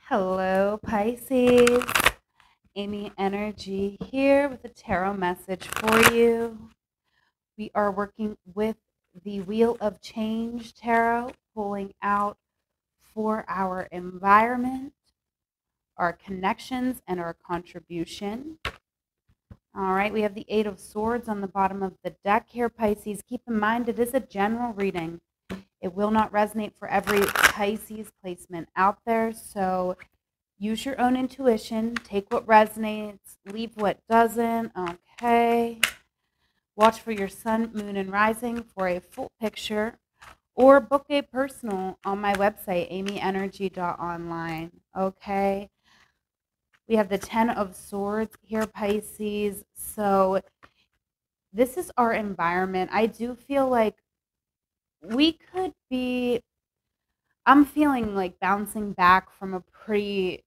Hello, Pisces. Amy Energy here with a tarot message for you. We are working with the Wheel of Change Tarot, pulling out for our environment, our connections, and our contribution. All right, we have the Eight of Swords on the bottom of the deck here, Pisces. Keep in mind, it is a general reading. It will not resonate for every Pisces placement out there, so use your own intuition. Take what resonates, leave what doesn't. Okay. Watch for your sun, moon, and rising for a full picture, or book a personal on my website, amyenergy.online. Okay. We have the Ten of Swords here, Pisces. So this is our environment. I do feel like we could be, I'm feeling like bouncing back from a pretty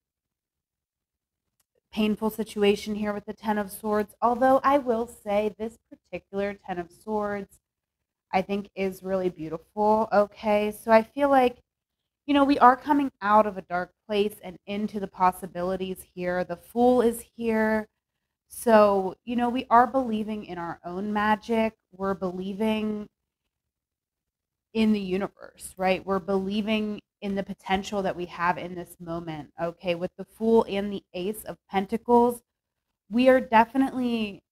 painful situation here with the Ten of Swords. Although I will say this particular Ten of Swords, I think is really beautiful. Okay. So I feel like, we are coming out of a dark place and into the possibilities here. The Fool is here. So, we are believing in our own magic. We're believing in the universe, right? We're believing in the potential that we have in this moment. Okay. With the Fool and the Ace of Pentacles, we are definitely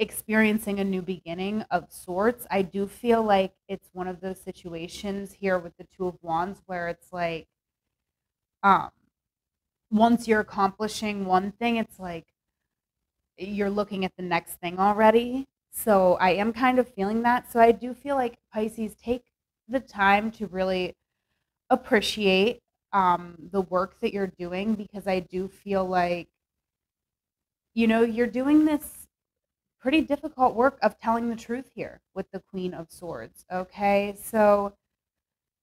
experiencing a new beginning of sorts. I do feel like it's one of those situations here with the Two of Wands where it's like, once you're accomplishing one thing, it's like you're looking at the next thing already. So I am kind of feeling that. So I do feel like, Pisces, take the time to really appreciate the work that you're doing, because I do feel like, you're doing this pretty difficult work of telling the truth here with the Queen of Swords. Okay. So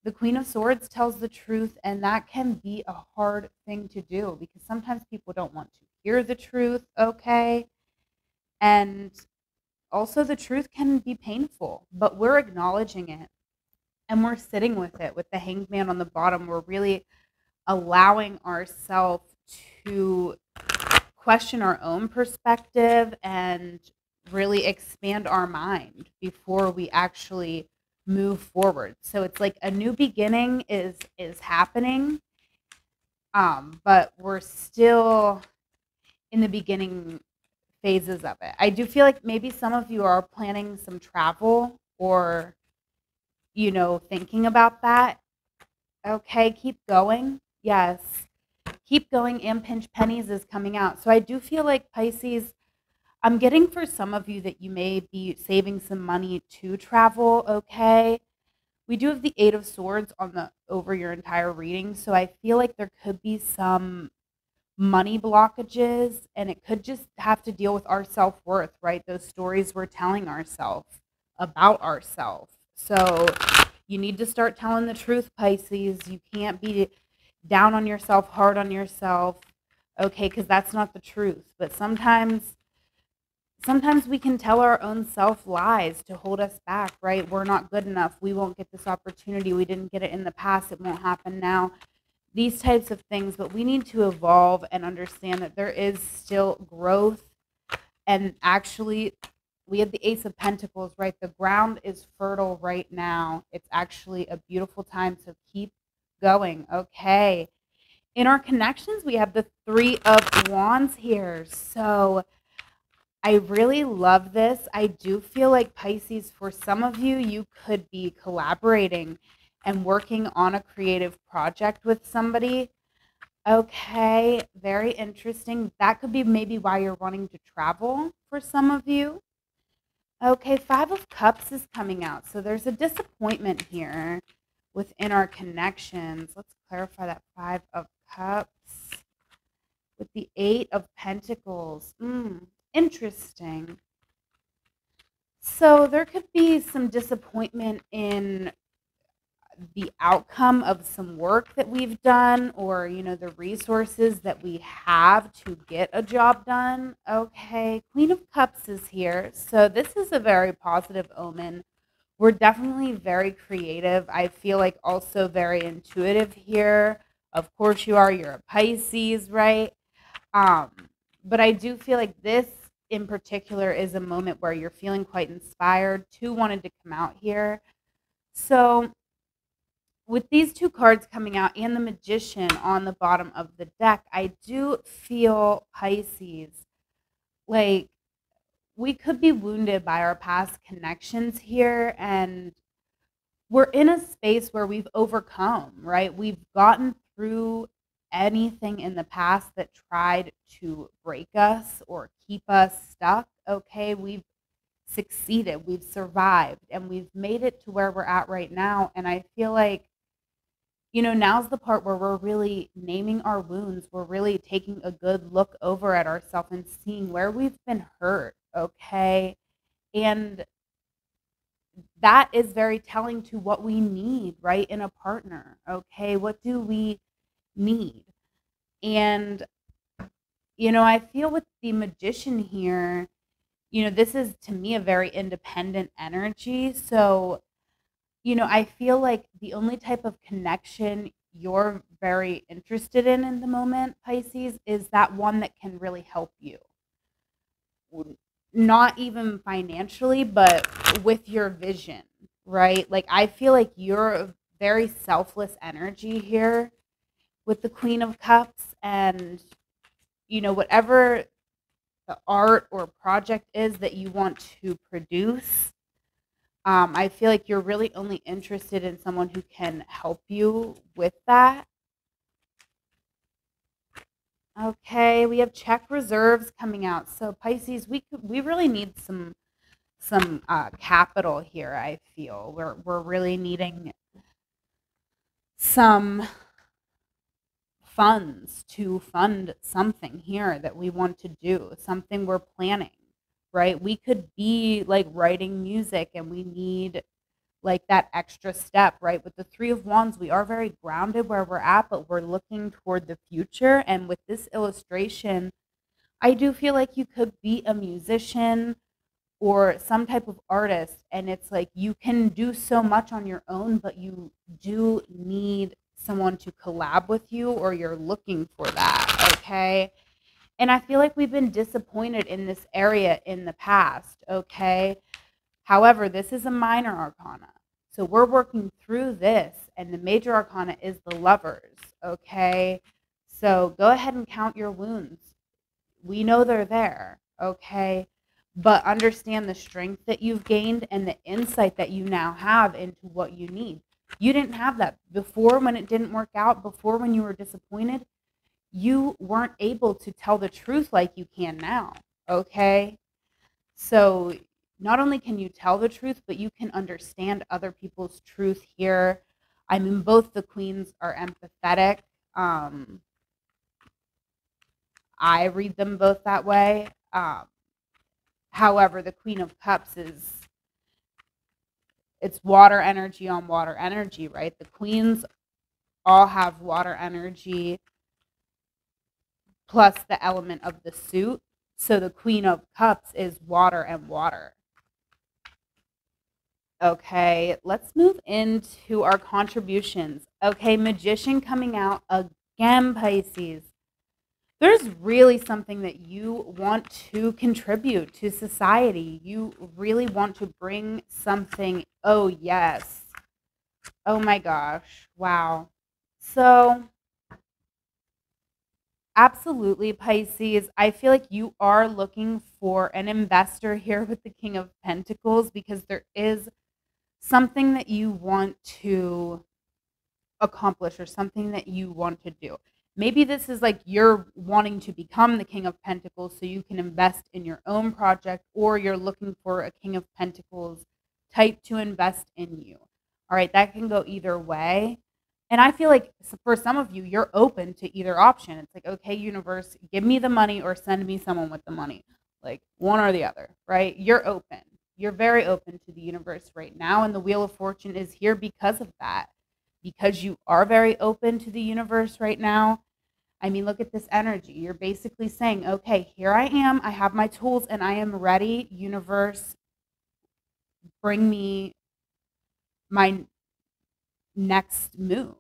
the Queen of Swords tells the truth, and that can be a hard thing to do because sometimes people don't want to hear the truth. Okay. And also, the truth can be painful, but we're acknowledging it and we're sitting with it. With the Hanged Man on the bottom, we're really allowing ourselves to question our own perspective and really expand our mind before we actually move forward. So it's like a new beginning is happening, but we're still in the beginning phases of it. I do feel like maybe some of you are planning some travel or thinking about that. Okay, keep going. Yes, keep going. And Pinch Pennies is coming out. So I do feel like, Pisces, I'm getting for some of you that you may be saving some money to travel. Okay. We do have the Eight of Swords over your entire reading. So I feel like there could be some money blockages, and it could just have to deal with our self-worth, right? Those stories we're telling ourselves about ourselves. So you need to start telling the truth, Pisces. You can't be down on yourself, hard on yourself. Okay. Because that's not the truth. But sometimes we can tell our own self lies to hold us back, right? We're not good enough. We won't get this opportunity. We didn't get it in the past. It won't happen now. These types of things. But we need to evolve and understand that there is still growth. And actually, we have the Ace of Pentacles, right? The ground is fertile right now. It's actually a beautiful time. So keep going. Okay. In our connections, we have the Three of Wands here. So I really love this. I do feel like, Pisces, for some of you, you could be collaborating and working on a creative project with somebody. Okay, very interesting. That could be maybe why you're wanting to travel for some of you. Okay, Five of Cups is coming out. So there's a disappointment here within our connections. Let's clarify that Five of Cups with the Eight of Pentacles. Interesting. So there could be some disappointment in the outcome of some work that we've done, or the resources that we have to get a job done. Okay, Queen of Cups is here. So this is a very positive omen. We're definitely very creative. I feel like also very intuitive here. Of course you are. You're a Pisces, right? Um, but I do feel like this in particular is a moment where you're feeling quite inspired. Two wanted to come out here. So with these two cards coming out and the Magician on the bottom of the deck, I do feel, Pisces, like we could be wounded by our past connections here, and we're in a space where we've overcome, right? We've gotten through anything in the past that tried to break us or keep us stuck. Okay, we've succeeded, we've survived, and we've made it to where we're at right now. And I feel like, now's the part where we're really naming our wounds. We're really taking a good look over at ourselves and seeing where we've been hurt. Okay. And that is very telling to what we need, right, in a partner. Okay. What do we need? And, I feel with the Magician here, this is to me a very independent energy. So, I feel like the only type of connection you're very interested in the moment, Pisces, is that one that can really help you. Not even financially, but with your vision, right? Like, I feel like you're a very selfless energy here with the Queen of Cups. And, whatever the art or project is that you want to produce, I feel like you're really only interested in someone who can help you with that. Okay, we have check reserves coming out. So Pisces, we really need some capital here. I feel we're really needing some funds to fund something here that we want to do, something we're planning, right? We could be like writing music and we need like that extra step, right? With the Three of Wands, we are very grounded where we're at, but we're looking toward the future. And with this illustration, I do feel like you could be a musician or some type of artist, and it's like you can do so much on your own, but you do need someone to collab with you, or you're looking for that. Okay. And I feel like we've been disappointed in this area in the past. Okay. However, this is a minor arcana. So we're working through this, and the major arcana is the Lovers. Okay. So go ahead and count your wounds. We know they're there. Okay. But understand the strength that you've gained and the insight that you now have into what you need. You didn't have that before when it didn't work out, before when you were disappointed. You weren't able to tell the truth like you can now. Okay. So not only can you tell the truth, but you can understand other people's truth here. I mean, both the queens are empathetic. I read them both that way. However, the Queen of Cups it's water energy on water energy, right? The queens all have water energy plus the element of the suit. So the Queen of Cups is water and water. Okay, let's move into our contributions. Okay, Magician coming out again, Pisces. There's really something that you want to contribute to society. You really want to bring something. Oh, yes. Oh, my gosh. Wow. So, absolutely, Pisces. I feel like you are looking for an investor here with the King of Pentacles, because there is something that you want to accomplish or something that you want to do. Maybe this is like you're wanting to become the King of Pentacles so you can invest in your own project, or you're looking for a King of Pentacles type to invest in you. All right, that can go either way. And I feel like for some of you, you're open to either option. It's like, okay, universe, give me the money or send me someone with the money. Like one or the other, right? You're open. You're very open to the universe right now. And the Wheel of Fortune is here because of that. Because you are very open to the universe right now. I mean, look at this energy. You're basically saying, okay, here I am. I have my tools and I am ready. Universe, bring me my next move,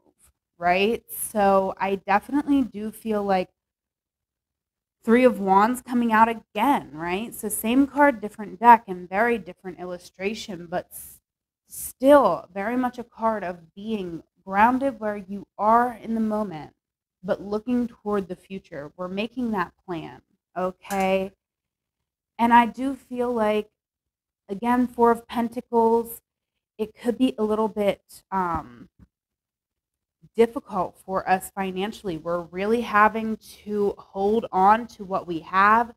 right? So I definitely do feel like Three of Wands coming out again, right? So same card, different deck, and very different illustration, but still very much a card of being grounded where you are in the moment, but looking toward the future. We're making that plan, okay? And I do feel like, again, Four of Pentacles, it could be a little bit difficult for us financially. We're really having to hold on to what we have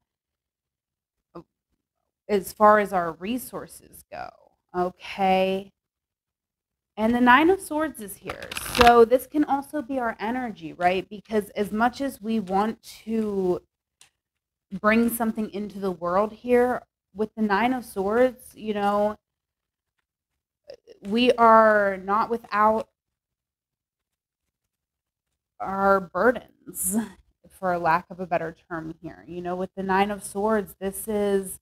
as far as our resources go, okay? And the Nine of Swords is here. So this can also be our energy, right? Because as much as we want to bring something into the world here, with the Nine of Swords, you know, we are not without our burdens, for a lack of a better term here. You know, with the Nine of Swords, this is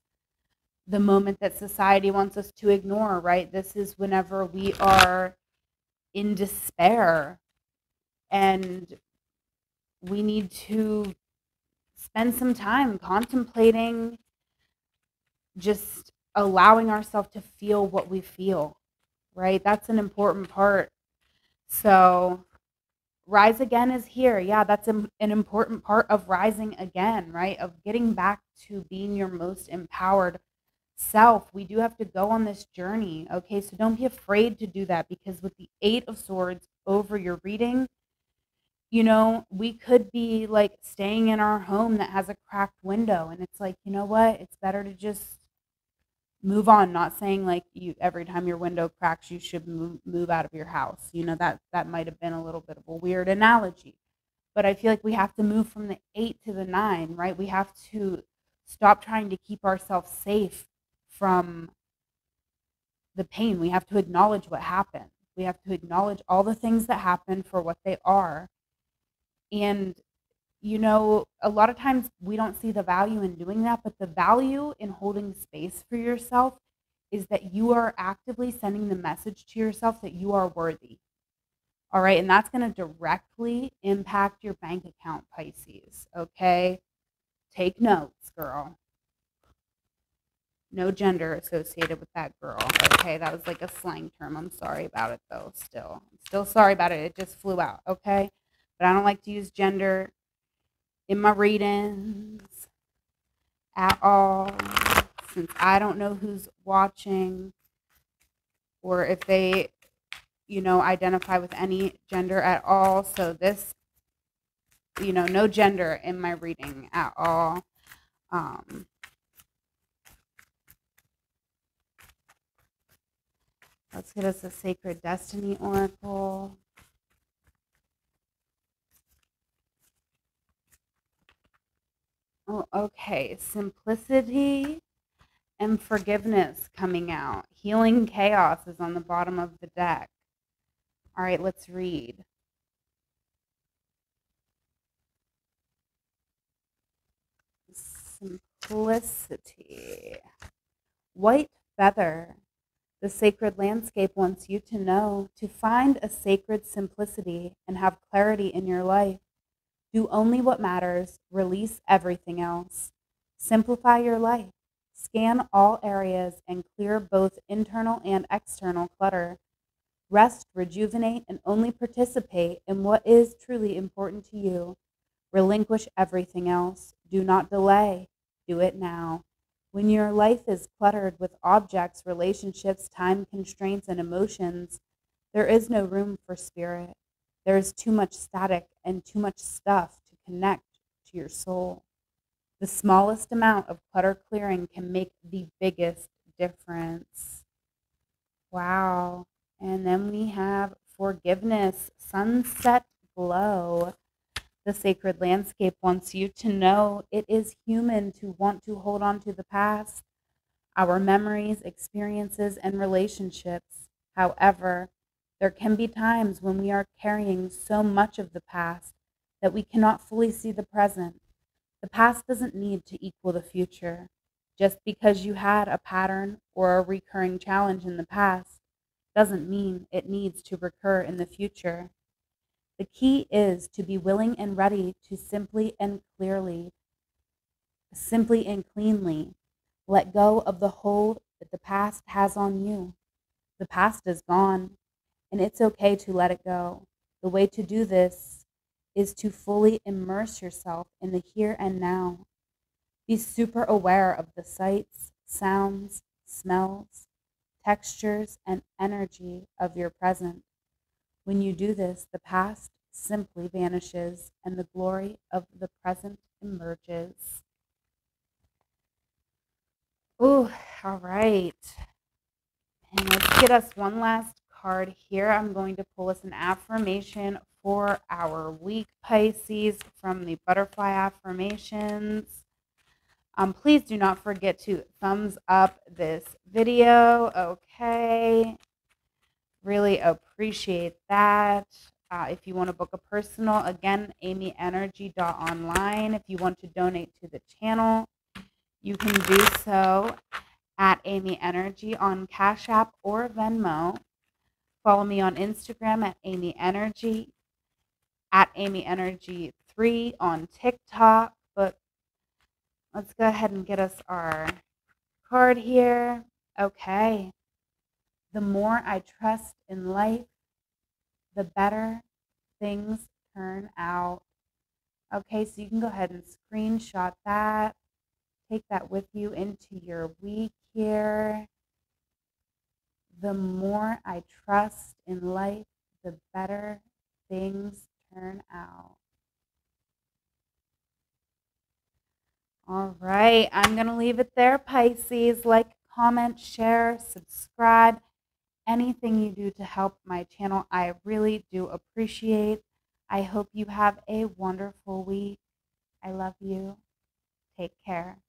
the moment that society wants us to ignore, right? This is whenever we are in despair and we need to spend some time contemplating, just allowing ourselves to feel what we feel, right? That's an important part. So rise again is here. Yeah, that's an important part of rising again, right? Of getting back to being your most empowered self. We do have to go on this journey, okay? So don't be afraid to do that, because with the Eight of Swords over your reading, you know, we could be like staying in our home that has a cracked window, and it's like, you know what? It's better to just move on. Not saying like you every time your window cracks you should move out of your house. You know, that might have been a little bit of a weird analogy. But I feel like we have to move from the 8 to the 9, right? We have to stop trying to keep ourselves safe from the pain. We have to acknowledge what happened. We have to acknowledge all the things that happened for what they are. And, you know, a lot of times we don't see the value in doing that, but the value in holding space for yourself is that you are actively sending the message to yourself that you are worthy. All right. And that's going to directly impact your bank account, Pisces. Okay. Take notes, girl. No gender associated with that, girl. Okay. That was like a slang term. I'm sorry about it, though. I'm still sorry about it. It just flew out. Okay. But I don't like to use gender in my readings at all, since I don't know who's watching or if they, you know, identify with any gender at all. So this, you know, no gender in my reading at all. Let's get us a Sacred Destiny Oracle. Oh, okay. Simplicity and forgiveness coming out. Healing chaos is on the bottom of the deck. All right, let's read. Simplicity. White feather. The sacred landscape wants you to know to find a sacred simplicity and have clarity in your life. Do only what matters. Release everything else. Simplify your life. Scan all areas and clear both internal and external clutter. Rest, rejuvenate, and only participate in what is truly important to you. Relinquish everything else. Do not delay. Do it now. When your life is cluttered with objects, relationships, time constraints, and emotions, there is no room for spirit. There is too much static and too much stuff to connect to your soul. The smallest amount of clutter clearing can make the biggest difference. Wow. And then we have forgiveness, sunset glow. The sacred landscape wants you to know it is human to want to hold on to the past, our memories, experiences, and relationships. However, there can be times when we are carrying so much of the past that we cannot fully see the present. The past doesn't need to equal the future. Just because you had a pattern or a recurring challenge in the past doesn't mean it needs to recur in the future. The key is to be willing and ready to simply and cleanly let go of the hold that the past has on you. The past is gone, and it's okay to let it go. The way to do this is to fully immerse yourself in the here and now. Be super aware of the sights, sounds, smells, textures, and energy of your present. When you do this, the past simply vanishes and the glory of the present emerges. Ooh, all right. And let's get us one last card here. I'm going to pull us an affirmation for our week, Pisces, from the Butterfly Affirmations. Please do not forget to thumbs up this video. Okay. Really appreciate that. If you want to book a personal, again, amyenergy.online. If you want to donate to the channel, you can do so at Amy Energy on Cash App or Venmo. Follow me on Instagram at Amy Energy, at Amy Energy 3 on TikTok. But let's go ahead and get us our card here. Okay. The more I trust in life, the better things turn out. Okay, so you can go ahead and screenshot that. Take that with you into your week here. The more I trust in life, the better things turn out. All right, I'm going to leave it there, Pisces. Like, comment, share, subscribe. Anything you do to help my channel, I really do appreciate. I hope you have a wonderful week. I love you. Take care.